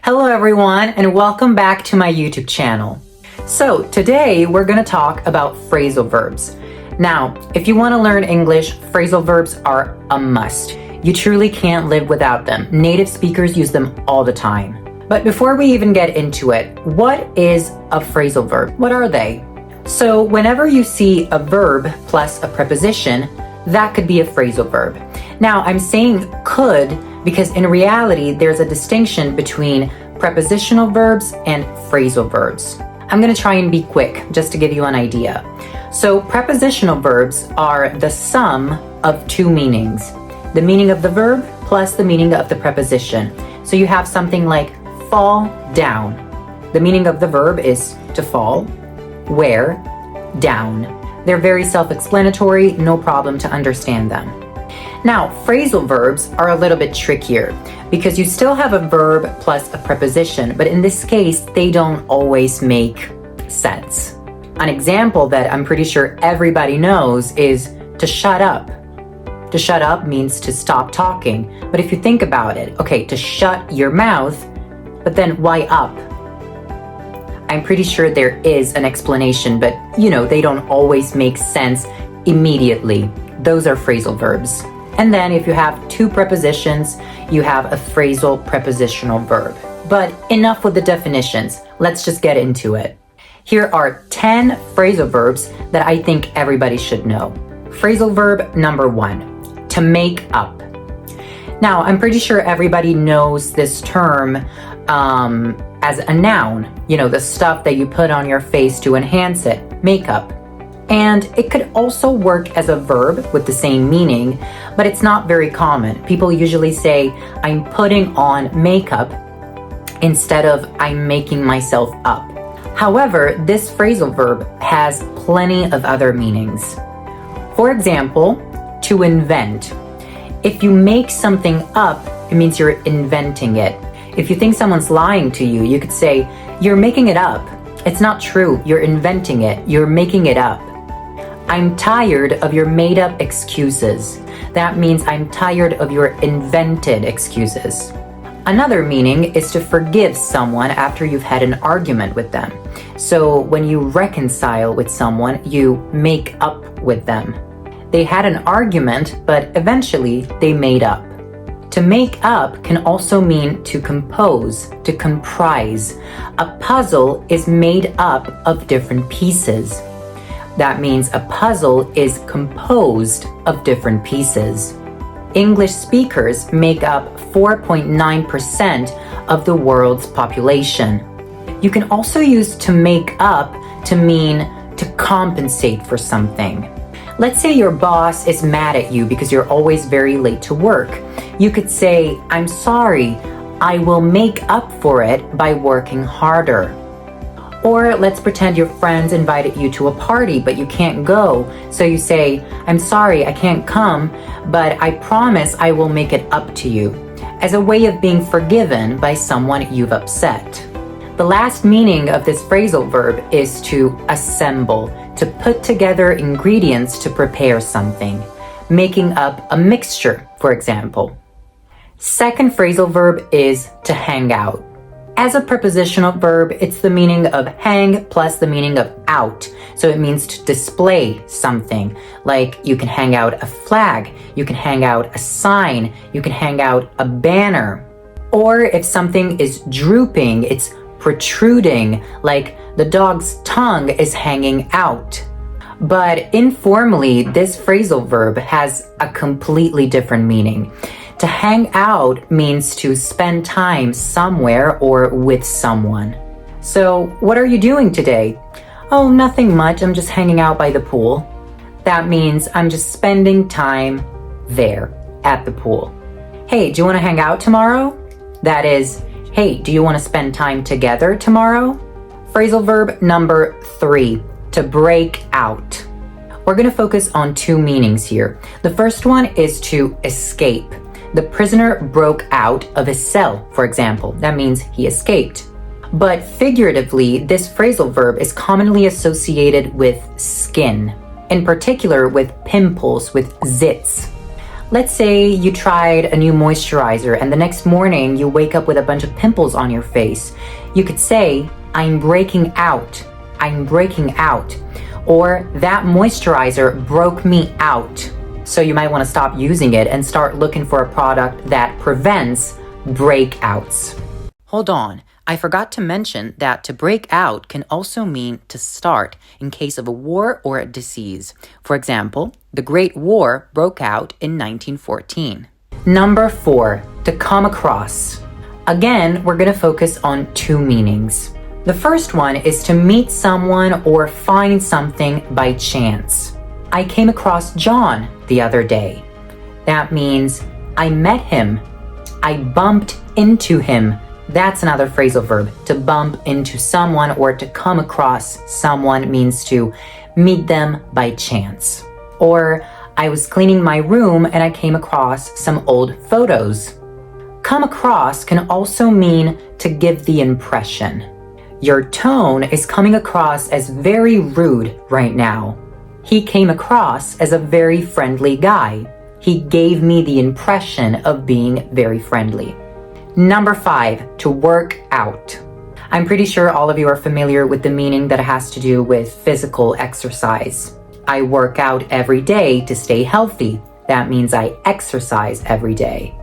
Hello everyone, and welcome back to my YouTube channel. So today we're going to talk about phrasal verbs. Now, if you want to learn English, phrasal verbs are a must. You truly can't live without them. Native speakers use them all the time. But before we even get into it, what is a phrasal verb? What are they? So whenever you see a verb plus a preposition, that could be a phrasal verb. Now, I'm saying could because in reality, there's a distinction between prepositional verbs and phrasal verbs. I'm going to try and be quick just to give you an idea. So prepositional verbs are the sum of two meanings. The meaning of the verb plus the meaning of the preposition. So you have something like fall down. The meaning of the verb is to fall, where, down. They're very self-explanatory, no problem to understand them. Now, phrasal verbs are a little bit trickier because you still have a verb plus a preposition, but in this case, they don't always make sense. An example that I'm pretty sure everybody knows is to shut up. To shut up means to stop talking, but if you think about it, okay, to shut your mouth, but then why up? I'm pretty sure there is an explanation, but they don't always make sense immediately. Those are phrasal verbs. And then if you have two prepositions, you have a phrasal prepositional verb. But enough with the definitions. Let's just get into it. Here are 10 phrasal verbs that I think everybody should know. Phrasal verb number 1, to make up. Now, I'm pretty sure everybody knows this term as a noun. The stuff that you put on your face to enhance it, makeup. And it could also work as a verb with the same meaning, but it's not very common. People usually say, I'm putting on makeup instead of I'm making myself up. However, this phrasal verb has plenty of other meanings. For example, to invent. If you make something up, it means you're inventing it. If you think someone's lying to you, you could say, you're making it up. It's not true. You're inventing it. You're making it up. I'm tired of your made-up excuses. That means I'm tired of your invented excuses. Another meaning is to forgive someone after you've had an argument with them. So when you reconcile with someone, you make up with them. They had an argument, but eventually they made up. To make up can also mean to compose, to comprise. A puzzle is made up of different pieces. That means a puzzle is composed of different pieces. English speakers make up 4.9% of the world's population. You can also use to make up to mean to compensate for something. Let's say your boss is mad at you because you're always very late to work. You could say, I'm sorry, I will make up for it by working harder. Or let's pretend your friends invited you to a party, but you can't go. So you say, I'm sorry, I can't come, but I promise I will make it up to you, as a way of being forgiven by someone you've upset. The last meaning of this phrasal verb is to assemble, to put together ingredients to prepare something, making up a mixture, for example. Second phrasal verb is to hang out. As a prepositional verb, it's the meaning of hang plus the meaning of out. So it means to display something. Like you can hang out a flag, you can hang out a sign, you can hang out a banner. Or if something is drooping, it's protruding, like the dog's tongue is hanging out. But informally, this phrasal verb has a completely different meaning. To hang out means to spend time somewhere or with someone. So, what are you doing today? Oh, nothing much. I'm just hanging out by the pool. That means I'm just spending time there at the pool. Hey, do you want to hang out tomorrow? That is, hey, do you want to spend time together tomorrow? Phrasal verb number 3, to break out. We're going to focus on two meanings here. The first one is to escape. The prisoner broke out of his cell, for example. That means he escaped. But figuratively, this phrasal verb is commonly associated with skin, in particular with pimples, with zits. Let's say you tried a new moisturizer and the next morning you wake up with a bunch of pimples on your face. You could say, I'm breaking out. I'm breaking out. Or that moisturizer broke me out. So you might want to stop using it and start looking for a product that prevents breakouts. Hold on, I forgot to mention that to break out can also mean to start in case of a war or a disease. For example, the Great War broke out in 1914. Number 4, to come across. Again, we're going to focus on 2 meanings. The first one is to meet someone or find something by chance. I came across John the other day. That means I met him. I bumped into him. That's another phrasal verb. To bump into someone or to come across someone means to meet them by chance. Or I was cleaning my room and I came across some old photos. Come across can also mean to give the impression. Your tone is coming across as very rude right now. He came across as a very friendly guy. He gave me the impression of being very friendly. Number 5, to work out. I'm pretty sure all of you are familiar with the meaning that has to do with physical exercise. I work out every day to stay healthy. That means I exercise every day.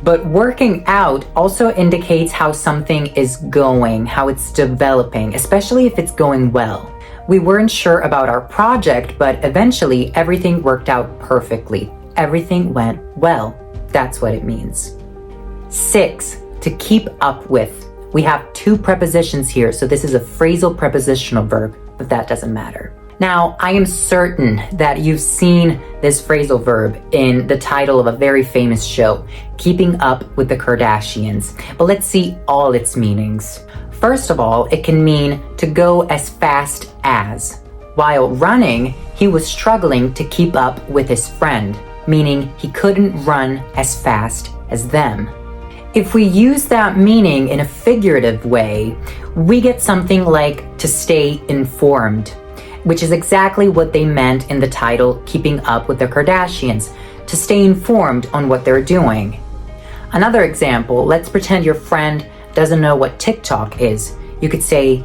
But working out also indicates how something is going, how it's developing, especially if it's going well. We weren't sure about our project, but eventually everything worked out perfectly. Everything went well. That's what it means. 6, to keep up with. We have 2 prepositions here, so this is a phrasal prepositional verb, but that doesn't matter. Now, I am certain that you've seen this phrasal verb in the title of a very famous show, Keeping Up with the Kardashians. But let's see all its meanings. First of all, it can mean to go as fast as. While running, he was struggling to keep up with his friend, meaning he couldn't run as fast as them. If we use that meaning in a figurative way, we get something like to stay informed, which is exactly what they meant in the title Keeping Up with the Kardashians, to stay informed on what they're doing. Another example, let's pretend your friend doesn't know what TikTok is. You could say,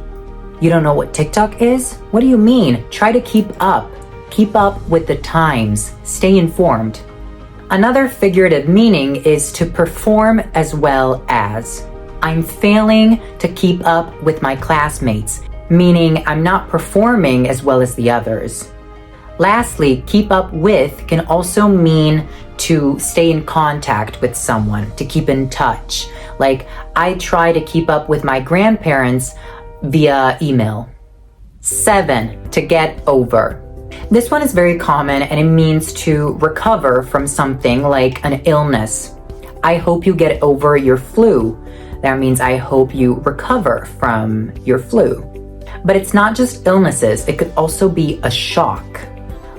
you don't know what TikTok is? What do you mean? Try to keep up. Keep up with the times. Stay informed. Another figurative meaning is to perform as well as. I'm failing to keep up with my classmates, meaning I'm not performing as well as the others. Lastly, keep up with can also mean to stay in contact with someone, to keep in touch. Like, I try to keep up with my grandparents via email. 7, to get over. This one is very common and it means to recover from something like an illness. I hope you get over your flu. That means I hope you recover from your flu. But it's not just illnesses, it could also be a shock.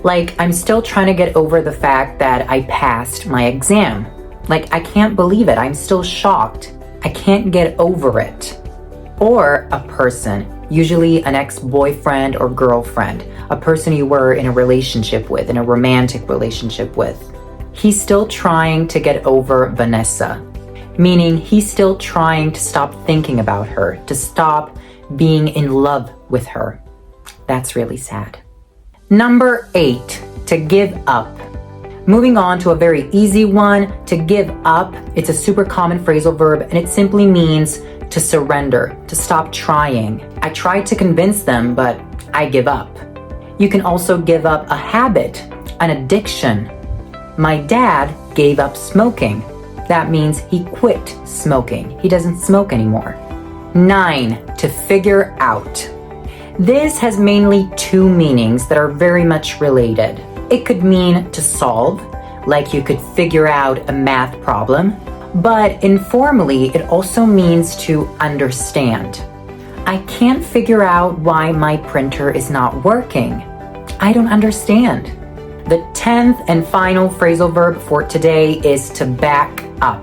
Like, I'm still trying to get over the fact that I passed my exam. Like, I can't believe it, I'm still shocked. I can't get over it. Or a person, usually an ex-boyfriend or girlfriend, a person you were in a relationship with, in a romantic relationship with. He's still trying to get over Vanessa, meaning he's still trying to stop thinking about her, to stop being in love with her. That's really sad. Number 8, to give up. Moving on to a very easy one, to give up. It's a super common phrasal verb and it simply means to surrender, to stop trying. I tried to convince them, but I give up. You can also give up a habit, an addiction. My dad gave up smoking. That means he quit smoking. He doesn't smoke anymore. 9, to figure out. This has mainly 2 meanings that are very much related. It could mean to solve, like you could figure out a math problem, but informally it also means to understand. I can't figure out why my printer is not working. I don't understand. The 10th and final phrasal verb for today is to back up.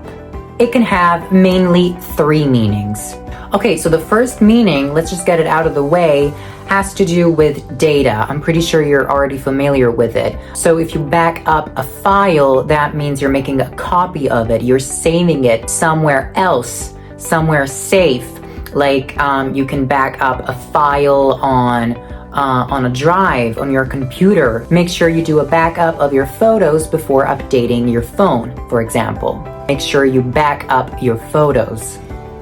it can have mainly three meanings. Okay, so the first meaning, let's just get it out of the way, has to do with data. I'm pretty sure you're already familiar with it. So if you back up a file, that means you're making a copy of it. You're saving it somewhere else, somewhere safe. Like you can back up a file on a drive on your computer. Make sure you do a backup of your photos before updating your phone, for example. Make sure you back up your photos.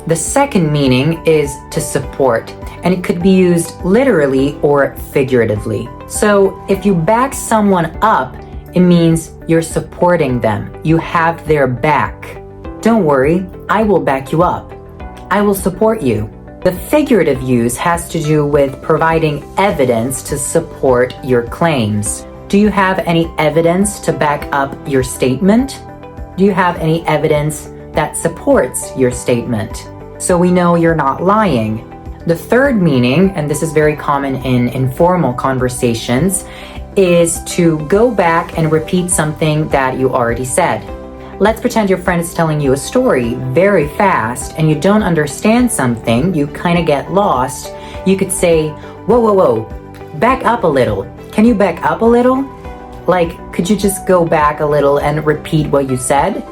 The second meaning is to support, and it could be used literally or figuratively. So if you back someone up, it means you're supporting them. You have their back. Don't worry, I will back you up. I will support you. The figurative use has to do with providing evidence to support your claims. Do you have any evidence to back up your statement? Do you have any evidence that supports your statement? So we know you're not lying. The third meaning, and this is very common in informal conversations, is to go back and repeat something that you already said. Let's pretend your friend is telling you a story very fast and you don't understand something, you kind of get lost. You could say, whoa, whoa, whoa, back up a little. Can you back up a little? Like, could you just go back a little and repeat what you said?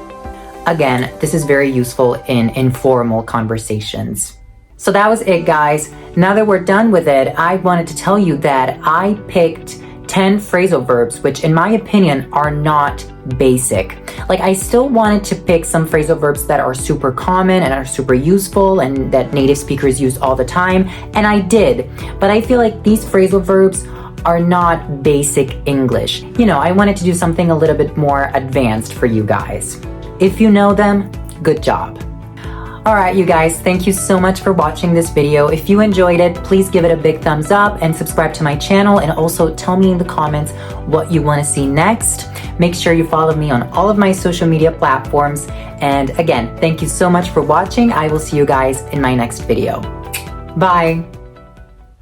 Again, this is very useful in informal conversations. So that was it, guys. Now that we're done with it, I wanted to tell you that I picked 10 phrasal verbs, which in my opinion are not basic. Like, I still wanted to pick some phrasal verbs that are super common and are super useful and that native speakers use all the time, and I did. But I feel like these phrasal verbs are not basic English. You know, I wanted to do something a little bit more advanced for you guys. If you know them, good job. All right, you guys, thank you so much for watching this video. If you enjoyed it, please give it a big thumbs up and subscribe to my channel, and also tell me in the comments what you want to see next. Make sure you follow me on all of my social media platforms. And again, thank you so much for watching. I will see you guys in my next video. Bye.